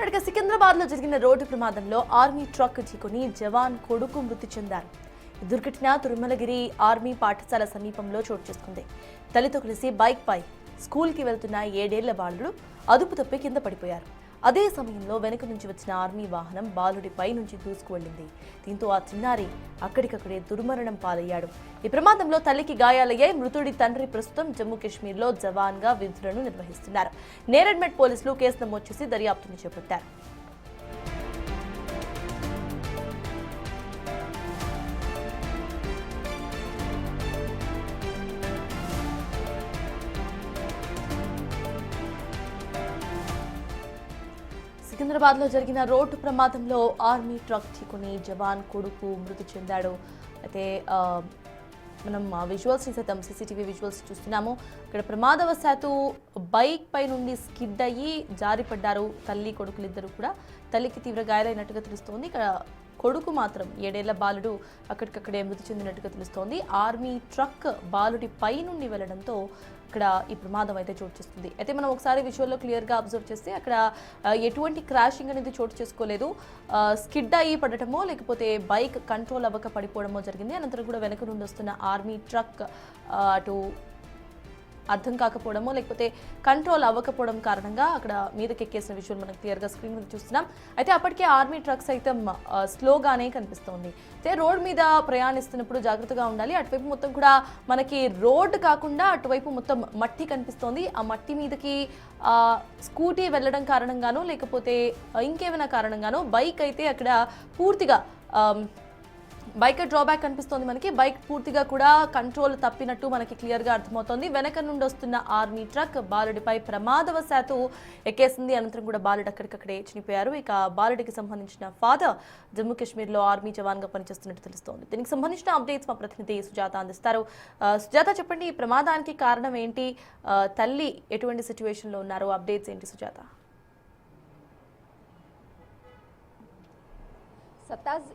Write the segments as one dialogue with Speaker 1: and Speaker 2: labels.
Speaker 1: సికింద్రాబాద్ లో జరిగిన రోడ్డు ప్రమాదంలో ఆర్మీ ట్రక్ ఢీకొని జవాన్ కొడుకు మృతి చెందారు. ఈ దుర్ఘటన తిరుమలగిరి ఆర్మీ పాఠశాల సమీపంలో చోటు చేసుకుంది. తల్లితో కలిసి బైక్ పై స్కూల్ కి వెళ్తున్న 7 ఏళ్ల బాలుడు అదుపు తప్పి కింద పడిపోయారు. అదే సమయంలో వెనుక నుంచి వచ్చిన ఆర్మీ వాహనం బాలుడిపై నుంచి దూసుకువెళ్లింది. దీంతో ఆ చిన్నారి అక్కడికక్కడే దుర్మరణం పాలయ్యాడు. ఈ ప్రమాదంలో తల్లికి గాయాలయ్యాయి. మృతుడి తండ్రి ప్రస్తుతం జమ్మూ కాశ్మీర్లో జవాన్గా విధులను నిర్వహిస్తున్నారు. నేరెడ్మెట్ పోలీసులు కేసు నమోదు చేసి దర్యాప్తును చేపట్టారు. సికింద్రాబాద్ లో జరిగిన రోడ్డు ప్రమాదంలో ఆర్మీ ట్రక్ ఢీకొని జవాన్ కొడుకు మృతి చెందాడు. అయితే మనం విజువల్స్ సైతం సీసీటీవీ విజువల్స్ చూస్తున్నాము. ఇక్కడ ప్రమాదవశాత్తు బైక్ పై నుండి స్కిడ్ అయ్యి జారిపడ్డారు తల్లి కొడుకులిద్దరూ కూడా. తల్లికి తీవ్ర గాయాలైనట్టుగా తెలుస్తోంది. ఇక్కడ కొడుకు మాత్రం 7 ఏళ్ల బాలుడు అక్కడికక్కడే మృతి చెందినట్టుగా తెలుస్తోంది. ఆర్మీ ట్రక్ బాలుడి పై నుండి వెళ్లడంతో ఇక్కడ ఈ ప్రమాదం అయితే చోటు చేసుకుంది. అయితే మనం ఒకసారి విజువల్లో క్లియర్గా అబ్జర్వ్ చేస్తే అక్కడ ఎటువంటి క్రాషింగ్ అనేది చోటు చేసుకోలేదు. స్కిడ్ అయ్యి పడటమో లేకపోతే బైక్ కంట్రోల్ అవ్వక పడిపోవడమో జరిగింది. అనంతరం కూడా వెనక నుండి వస్తున్న ఆర్మీ ట్రక్ అటు అర్థం కాకపోవడమో లేకపోతే కంట్రోల్ అవ్వకపోవడం కారణంగా అక్కడ మీదకెక్కేసిన విషయం మనం క్లియర్గా స్క్రీన్ మీద చూస్తున్నాం. అయితే అప్పటికే ఆర్మీ ట్రక్ సైతం స్లోగానే కనిపిస్తోంది. అయితే రోడ్ మీద ప్రయాణిస్తున్నప్పుడు జాగ్రత్తగా ఉండాలి. అటువైపు మొత్తం కూడా మనకి రోడ్ కాకుండా అటువైపు మొత్తం మట్టి కనిపిస్తోంది. ఆ మట్టి మీదకి స్కూటీ వెళ్ళడం కారణంగానో లేకపోతే ఇంకేమైనా కారణంగానో బైక్ అయితే అక్కడ పూర్తిగా బైక్ డ్రాబ్యాక్ కనిపిస్తోంది మనకి. బైక్ పూర్తిగా కూడా కంట్రోల్ తప్పినట్టు మనకి క్లియర్గా అర్థమవుతోంది. వెనక నుండి వస్తున్న ఆర్మీ ట్రక్ బాలుడిపై ప్రమాదవశాత్తు ఎక్కేసింది. అనంతరం కూడా బాలుడు అక్కడికక్కడే చనిపోయారు. ఇక బాలుడికి సంబంధించిన ఫాదర్ జమ్మూ కాశ్మీర్లో ఆర్మీ జవాన్గా పనిచేస్తున్నట్టు తెలుస్తోంది. దీనికి సంబంధించిన అప్డేట్స్ మా ప్రతినిధి సుజాత అందిస్తారు. సుజాత, చెప్పండి, ఈ ప్రమాదానికి కారణం ఏంటి? తల్లి ఎటువంటి సిచ్యువేషన్లో ఉన్నారు? అప్డేట్స్ ఏంటి సుజాత?
Speaker 2: సత్తాజ్,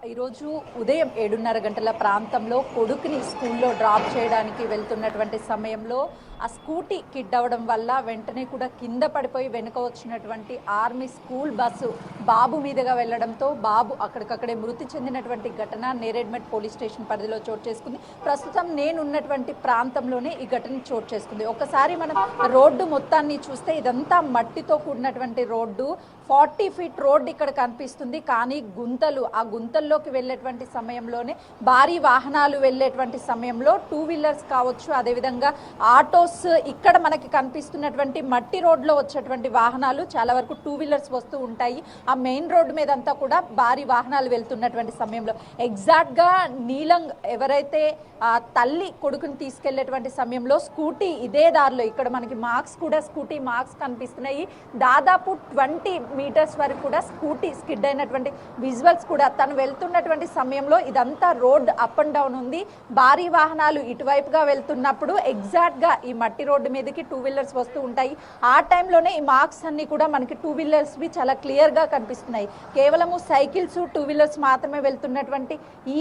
Speaker 2: ఈరోజు ఉదయం 7:30 గంటల ప్రాంతంలో కొడుకుని స్కూల్లో డ్రాప్ చేయడానికి వెళ్తున్నటువంటి సమయంలో ఆ స్కూటీ కిడ్ అవ్వడం వల్ల వెంటనే కూడా కింద పడిపోయి వెనుక వచ్చినటువంటి ఆర్మీ స్కూల్ బస్సు బాబు మీదుగా వెళ్లడంతో బాబు అక్కడికక్కడే మృతి చెందినటువంటి ఘటన నేరెడ్మెట్ పోలీస్ స్టేషన్ పరిధిలో చోటు చేసుకుంది. ప్రస్తుతం నేనున్నటువంటి ప్రాంతంలోనే ఈ ఘటన చోటు చేసుకుంది. ఒకసారి మనం రోడ్డు మొత్తాన్ని చూస్తే ఇదంతా మట్టితో కూడినటువంటి రోడ్డు. 40 ఫీట్ రోడ్డు ఇక్కడ కనిపిస్తుంది. కానీ గుంతలు, ఆ గుంతల్లోకి వెళ్ళేటువంటి సమయంలోనే భారీ వాహనాలు వెళ్ళేటువంటి సమయంలో 2 వీలర్స్ కావచ్చు, అదేవిధంగా ఆటోస్, ఇక్కడ మనకి కనిపిస్తున్నటువంటి మట్టి రోడ్లో వచ్చేటువంటి వాహనాలు చాలా వరకు 2 వీలర్స్ వస్తూ ఉంటాయి. ఆ మెయిన్ రోడ్డు మీద అంతా కూడా భారీ వాహనాలు వెళ్తున్నటువంటి సమయంలో ఎగ్జాక్ట్గా నీలంగ్ ఎవరైతే ఆ తల్లి కొడుకుని తీసుకెళ్లేటువంటి సమయంలో స్కూటీ ఇదే దారిలో, ఇక్కడ మనకి మార్క్స్ కూడా స్కూటీ మార్క్స్ కనిపిస్తున్నాయి. దాదాపు 20 మీటర్స్ వరకు కూడా స్కూటీ స్కిడ్ అయినటువంటి విజువల్స్ కూడా తను వెళ్తున్నటువంటి సమయంలో ఇదంతా రోడ్ అప్ అండ్ డౌన్ ఉంది. భారీ వాహనాలు ఇటువైపుగా వెళ్తున్నప్పుడు ఎగ్జాక్ట్గా ఈ మట్టి రోడ్డు మీదకి 2 వీలర్స్ వస్తూ ఉంటాయి. ఆ టైంలోనే ఈ మార్క్స్ అన్ని కూడా మనకి 2 వీలర్స్వి చాలా క్లియర్గా కనిపిస్తున్నాయి. కేవలము సైకిల్స్, 2 వీలర్స్ మాత్రమే వెళ్తున్నటువంటి ఈ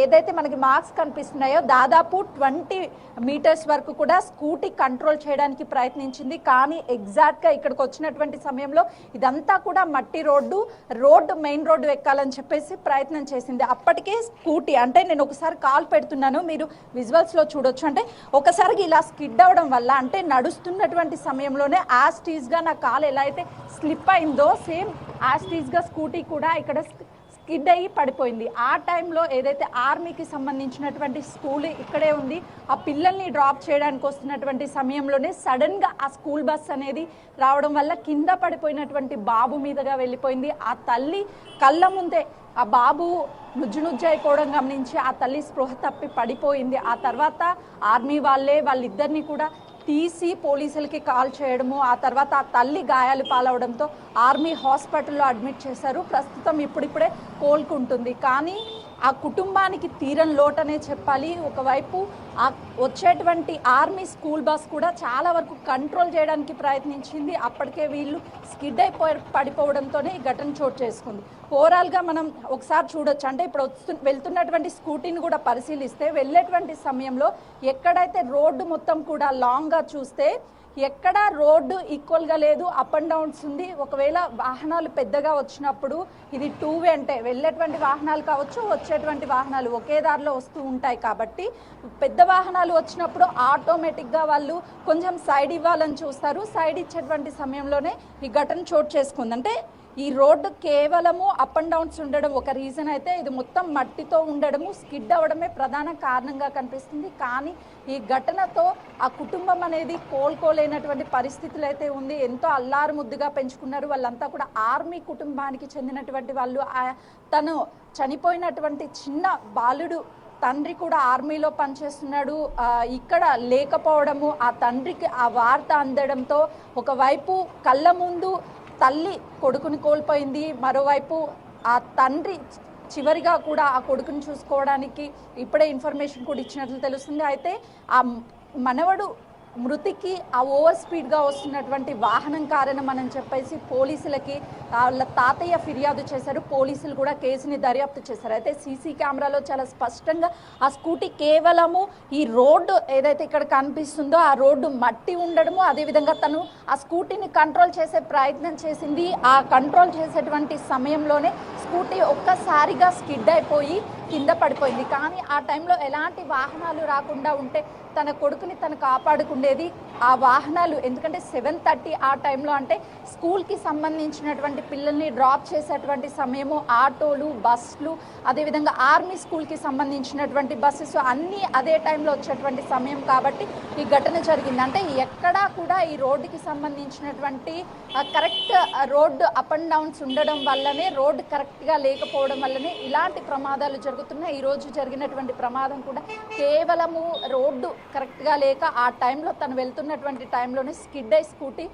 Speaker 2: ఏదైతే మనకి మార్క్స్ కనిపిస్తున్నాయో దాదాపు 20 మీటర్స్ వరకు కూడా స్కూటీ కంట్రోల్ చేయడానికి ప్రయత్నించింది. కానీ ఎగ్జాక్ట్గా ఇక్కడికి వచ్చినటువంటి సమయంలో ఇదంతా కూడా మట్టి రోడ్డు మెయిన్ రోడ్డు ఎక్కాలని చెప్పేసి ప్రయత్నం చేసింది. అప్పటికే స్కూటీ, అంటే నేను ఒకసారి కాల్ పెడుతున్నాను, మీరు విజువల్స్లో చూడొచ్చు. అంటే ఒకసారి ఇలా స్కిడ్ అవ్వడం వల్ల, అంటే నడుస్తున్నటువంటి సమయంలోనే యాస్టీజ్గా నా కాల్ ఎలా అయితే స్లిప్ అయిందో సేమ్ యాస్టీజ్గా స్కూటీ కూడా ఇక్కడ స్కిడ్ అయ్యి పడిపోయింది. ఆ టైంలో ఏదైతే ఆర్మీకి సంబంధించినటువంటి స్కూల్ ఇక్కడే ఉంది, ఆ పిల్లల్ని డ్రాప్ చేయడానికి వస్తున్నటువంటి సమయంలోనే సడన్గా ఆ స్కూల్ బస్ అనేది రావడం వల్ల కింద పడిపోయినటువంటి బాబు మీదుగా వెళ్ళిపోయింది. ఆ తల్లి కళ్ళ ముందే ఆ బాబు నుజ్జు అయిపోవడం గమనించి ఆ తల్లి స్పృహ తప్పి పడిపోయింది. ఆ తర్వాత ఆర్మీ వాళ్ళిద్దరిని కూడా తీసి పోలీసులకి కాల్ చేయడము, ఆ తర్వాత ఆ తల్లి గాయాలు పాలవడంతో ఆర్మీ హాస్పిటల్లో అడ్మిట్ చేశారు. ప్రస్తుతం ఇప్పుడిప్పుడే కోలుకుంటుంది. కానీ ఆ కుటుంబానికి తీరని లోటనే చెప్పాలి. ఒకవైపు ఆ వచ్చేటువంటి ఆర్మీ స్కూల్ బస్ కూడా చాలా వరకు కంట్రోల్ చేయడానికి ప్రయత్నించింది. అప్పటికే వీళ్ళు స్కిడ్ పడిపోవడంతోనే ఈ ఘటన చోటు చేసుకుంది. ఓవరాల్గా మనం ఒకసారి చూడొచ్చు. అంటే ఇప్పుడు వెళ్తున్నటువంటి స్కూటీని కూడా పరిశీలిస్తే వెళ్ళేటువంటి సమయంలో ఎక్కడైతే రోడ్డు మొత్తం కూడా లాంగ్గా చూస్తే ఎక్కడ రోడ్డు ఈక్వల్గా లేదు, అప్ అండ్ డౌన్స్ ఉంది. ఒకవేళ వాహనాలు పెద్దగా వచ్చినప్పుడు ఇది టూ వే, అంటే వెళ్ళేటువంటి వాహనాలు కావచ్చు, వచ్చేటువంటి వాహనాలు ఒకే దారిలో వస్తూ ఉంటాయి. కాబట్టి పెద్ద వాహనాలు వచ్చినప్పుడు ఆటోమేటిక్గా వాళ్ళు కొంచెం సైడ్ ఇవ్వాలని చూస్తారు. సైడ్ ఇచ్చేటువంటి సమయంలోనే ఈ ఘటన చోటు చేసుకుంది. అంటే ఈ రోడ్డు కేవలము అప్ అండ్ డౌన్స్ ఉండడం ఒక రీజన్ అయితే, ఇది మొత్తం మట్టితో ఉండడము, స్కిడ్ అవ్వడమే ప్రధాన కారణంగా కనిపిస్తుంది. కానీ ఈ ఘటనతో ఆ కుటుంబం అనేది కోలుకోలేనటువంటి పరిస్థితులు అయితే ఉంది. ఎంతో అల్లారు ముద్దుగా పెంచుకున్నారు. వాళ్ళంతా కూడా ఆర్మీ కుటుంబానికి చెందినటువంటి వాళ్ళు. తను చనిపోయినటువంటి చిన్న బాలుడు తండ్రి కూడా ఆర్మీలో పనిచేస్తున్నాడు. ఇక్కడ లేకపోవడము, ఆ తండ్రికి ఆ వార్త అందడంతో ఒకవైపు కళ్ళ ముందు తల్లి కొడుకుని కోల్పోయింది, మరోవైపు ఆ తండ్రి చివరిగా కూడా ఆ కొడుకుని చూసుకోవడానికి ఇప్పుడే ఇన్ఫర్మేషన్ కూడా ఇచ్చినట్లు తెలుస్తుంది. అయితే ఆ మనవడు మృతికి ఆ ఓవర్ స్పీడ్గా వస్తున్నటువంటి వాహనం కారణం అని చెప్పేసి పోలీసులకి వాళ్ళ తాతయ్య ఫిర్యాదు చేశారు. పోలీసులు కూడా కేసుని దర్యాప్తు చేశారు. అయితే సీసీ కెమెరాలో చాలా స్పష్టంగా ఆ స్కూటీ కేవలము ఈ రోడ్డు ఏదైతే ఇక్కడ కనిపిస్తుందో ఆ రోడ్డు మట్టి ఉండడము, అదేవిధంగా తను ఆ స్కూటీని కంట్రోల్ చేసే ప్రయత్నం చేసింది. ఆ కంట్రోల్ చేసేటువంటి సమయంలోనే స్కూటీ ఒక్కసారిగా స్కిడ్ అయిపోయి కింద పడిపోయింది. కానీ ఆ టైంలో ఎలాంటి వాహనాలు రాకుండా ఉంటే తన కొడుకుని తను కాపాడుకుండేది. ఆ వాహనాలు ఎందుకంటే 7:30 ఆ టైంలో, అంటే స్కూల్కి సంబంధించినటువంటి పిల్లల్ని డ్రాప్ చేసేటువంటి సమయము, ఆటోలు, బస్సులు, అదేవిధంగా ఆర్మీ స్కూల్కి సంబంధించినటువంటి బస్సెస్ అన్నీ అదే టైంలో వచ్చేటువంటి సమయం కాబట్టి ఈ ఘటన జరిగింది. అంటే ఎక్కడా కూడా ఈ రోడ్డుకి సంబంధించినటువంటి correct road up and downs ఉండడం వల్లనే, రోడ్డు కరెక్ట్గా లేకపోవడం వల్లనే ఇలాంటి ప్రమాదాలు జరుగుతున్నాయి. ఈరోజు జరిగినటువంటి ప్రమాదం కూడా కేవలము రోడ్డు కరెక్ట్గా లేక ఆ టైంలో తను వెళ్తున్నటువంటి టైంలోనే స్కిడ్ అయి స్కూటీ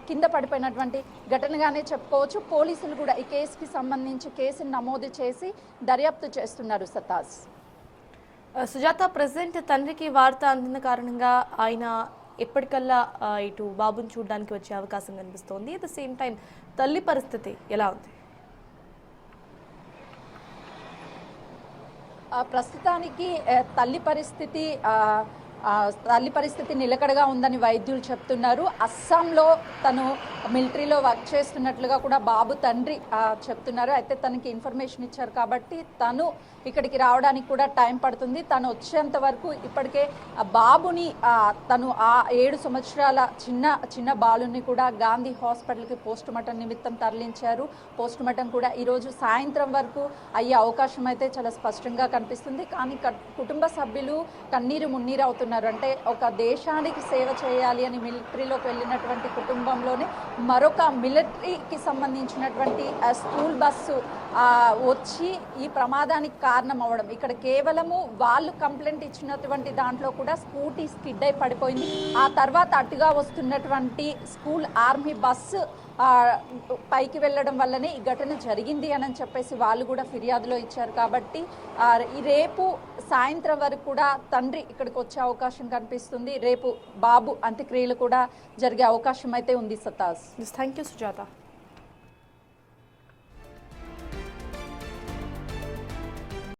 Speaker 2: కింద పడిపోయినటువంటి ఘటనగానే చెప్పుకోవచ్చు. పోలీసులు కూడా ఈ కేసుకి సంబంధించి కేసును నమోదు చేసి దర్యాప్తు చేస్తున్నారు. సతాజ్,
Speaker 1: సుజాత, ప్రెసిడెంట్ తండ్రికి వార్త అందిన కారణంగా ఆయన ఎప్పటికల్లా ఇటు బాబుని చూడడానికి వచ్చే అవకాశం కనిపిస్తోంది. అట్ ద సేమ్ టైం తల్లి పరిస్థితి ఎలా ఉంది?
Speaker 2: ప్రస్తుతానికి తల్లి పరిస్థితి నిలకడగా ఉందని వైద్యులు చెప్తున్నారు. అస్సాంలో తను మిలిటరీలో వర్క్ చేస్తున్నట్లుగా కూడా బాబు తండ్రి చెప్తున్నారు. అయితే తనకి ఇన్ఫర్మేషన్ ఇచ్చారు కాబట్టి తను ఇక్కడికి రావడానికి కూడా టైం పడుతుంది. తను వచ్చేంత వరకు ఇప్పటికే బాబుని తను ఆ 7 సంవత్సరాల చిన్న బాలుని కూడా గాంధీ హాస్పిటల్కి పోస్ట్ మార్టం నిమిత్తం తరలించారు. పోస్ట్ మార్టం కూడా ఈరోజు సాయంత్రం వరకు అయ్యే అవకాశం అయితే చాలా స్పష్టంగా కనిపిస్తుంది. కానీ కుటుంబ సభ్యులు కన్నీరు మున్నీరు అవుతున్నారు. అంటే ఒక దేశానికి సేవ చేయాలి అని మిలిటరీలోకి వెళ్ళినటువంటి కుటుంబంలోనే మరొక మిలిటరీకి సంబంధించినటువంటి స్కూల్ బస్సు వచ్చి ఈ ప్రమాదానికి కారణం అవ్వడం. ఇక్కడ కేవలము వాళ్ళు కంప్లైంట్ ఇచ్చినటువంటి దాంట్లో కూడా స్కూటీ స్కిడ్ అయి పడిపోయింది. ఆ తర్వాత అటుగా వస్తున్నటువంటి స్కూల్ ఆర్మీ బస్సు పైకి వెళ్ళడం వల్లనే ఈ ఘటన జరిగింది అని చెప్పేసి వాళ్ళు కూడా ఫిర్యాదులో ఇచ్చారు. కాబట్టి రేపు సాయంత్రం వరకు కూడా తండ్రి ఇక్కడికి వచ్చే అవకాశం కనిపిస్తుంది. రేపు బాబు అంత్యక్రియలు కూడా జరిగే అవకాశం అయితే ఉంది. సతాజ్,
Speaker 1: థ్యాంక్ యూ సుజాత.